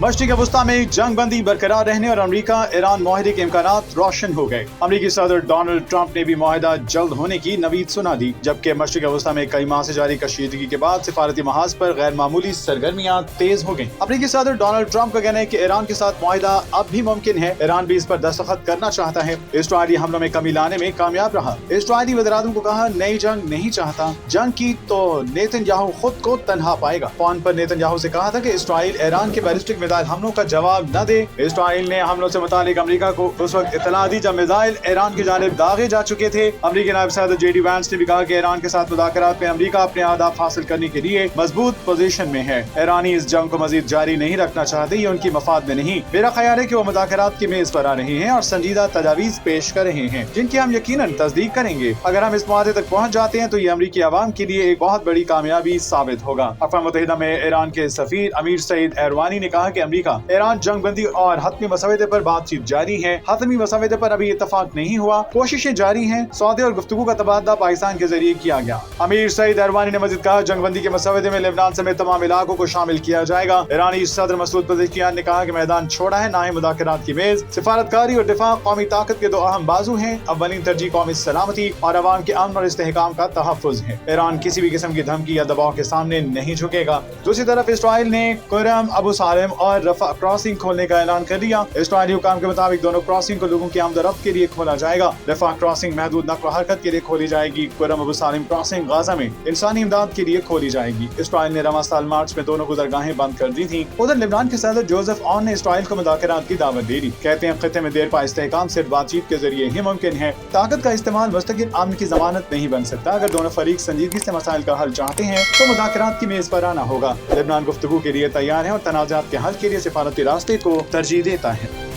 मशरिक़ वस्ता में जंग बंदी बरकरार रहने और अमरीका ईरान माहदे के इम्कानात रोशन हो गए। अमरीकी सदर डोनाल्ड ट्रंप ने भी माहदा जल्द होने की नवीद सुना दी, जबकि मशरिक़ वस्ता में कई माह से जारी कशीदगी के बाद सिफारती महाज पर गैर मामूली सरगर्मियां तेज हो गयी। अमरीकी सदर डोनाल्ड ट्रंप का कहना है कि ईरान के साथ माहदा अब भी मुमकिन है। ईरान भी इस पर दस्तखत करना चाहता है। इसराइली हमलों में कमी लाने में कामयाब रहा। इसराइली वज़ीर-ए-आज़म को कहा, नई जंग नहीं चाहता, जंग की तो नेतन्याहू खुद को तन्हा पाएगा। फोन पर नेतन्याहू से कहा था कि इसराइल ईरान के बैलिस्टिक मिसाइल हमलों का जवाब न दे। इसराइल ने हमलों से मुतालिक अमरीका को उस वक्त इत्तला दी जब मिसाइल ईरान की जानिब दागे जा चुके थे। अमरीकी नायब सदर JD वैंस ने भी कहा कि ईरान के साथ मुज़ाकरात में अमरीका अपने अहदाफ हासिल करने के लिए मजबूत पोजीशन में है। ईरानी इस जंग को मजीद जारी नहीं रखना चाहते, ये उनकी मफाद में नहीं। मेरा ख्याल है कि वो मुज़ाकरात की मेज पर आ रहे हैं और संजीदा तजावीज़ पेश कर रहे हैं, जिनकी हम यकीनन तस्दीक करेंगे। अगर हम इस मुआहदे तक पहुँच जाते हैं तो ये अमरीकी अवाम के लिए एक बहुत बड़ी कामयाबी साबित होगा। अक़वाम मुत्तहिदा में ईरान के सफीर अमीर सईद एरवानी ने कहा कि अमरीका ईरान जंग बंदी और हतमी मसवदे पर बातचीत जारी है। हतमी मसवदे पर अभी इत्तफाक नहीं हुआ, कोशिशें जारी हैं। सौदे और गुफ्तगू का तबादला पाकिस्तान के जरिए किया गया। अमीर सईद एरवानी ने मजीद कहा, जंग बंदी के मसवदे में लेबनान समेत तमाम इलाकों को शामिल किया जाएगा। ईरानी सदर मसूद पज़ेश्कियान ने कहा कि मैदान छोड़ा है, ना ही मुज़ाकरात की मेज। सिफारतकारी और दिफा कौमी ताकत के दो अहम बाजू हैं। अव्वलीन तरजीह कौमी सलामती और अवाम के अमन और इस्तेहकाम का तहफ़्फ़ुज़ है। ईरान किसी भी किस्म की धमकी या दबाव के सामने नहीं झुकेगा। दूसरी तरफ इसराइल ने कुरम, अबू सालेम और रफा क्रॉसिंग खोलने का ऐलान कर दिया। इसराइली हुकाम के मुताबिक दोनों क्रॉसिंग को लोगों की आमद-ओ-रफ्त के लिए खोला जाएगा। रफा क्रॉसिंग महदूद नक़्ल हरकत के लिए खोली जाएगी। कुरम, अबू सालेम क्रॉसिंग गाजा में इंसानी इमदाद के लिए खोली जाएगी। इसराइल ने रवां साल मार्च में दोनों गुज़रगाहें बंद कर दी थी। उधर लेबनान के सदर जोसेफ ऑन ने इसराइल को मुज़ाकरात की दावत दे दी। कहते हैं, खित्ते में देर पा इस्तेहकाम सिर्फ बातचीत के जरिए ही मुमकिन है। ताकत का इस्तेमाल मुस्तकिल अमन की जमानत नहीं बन सकता। अगर दोनों फरीक संजीदगी से मसाइल का हल चाहते हैं तो मुज़ाकरात की मेज पर आना होगा। लेबनान गुफ्तगू के लिए तैयार है और तनाज़ात के हल के लिए सिफारती रास्ते को तरजीह देता है।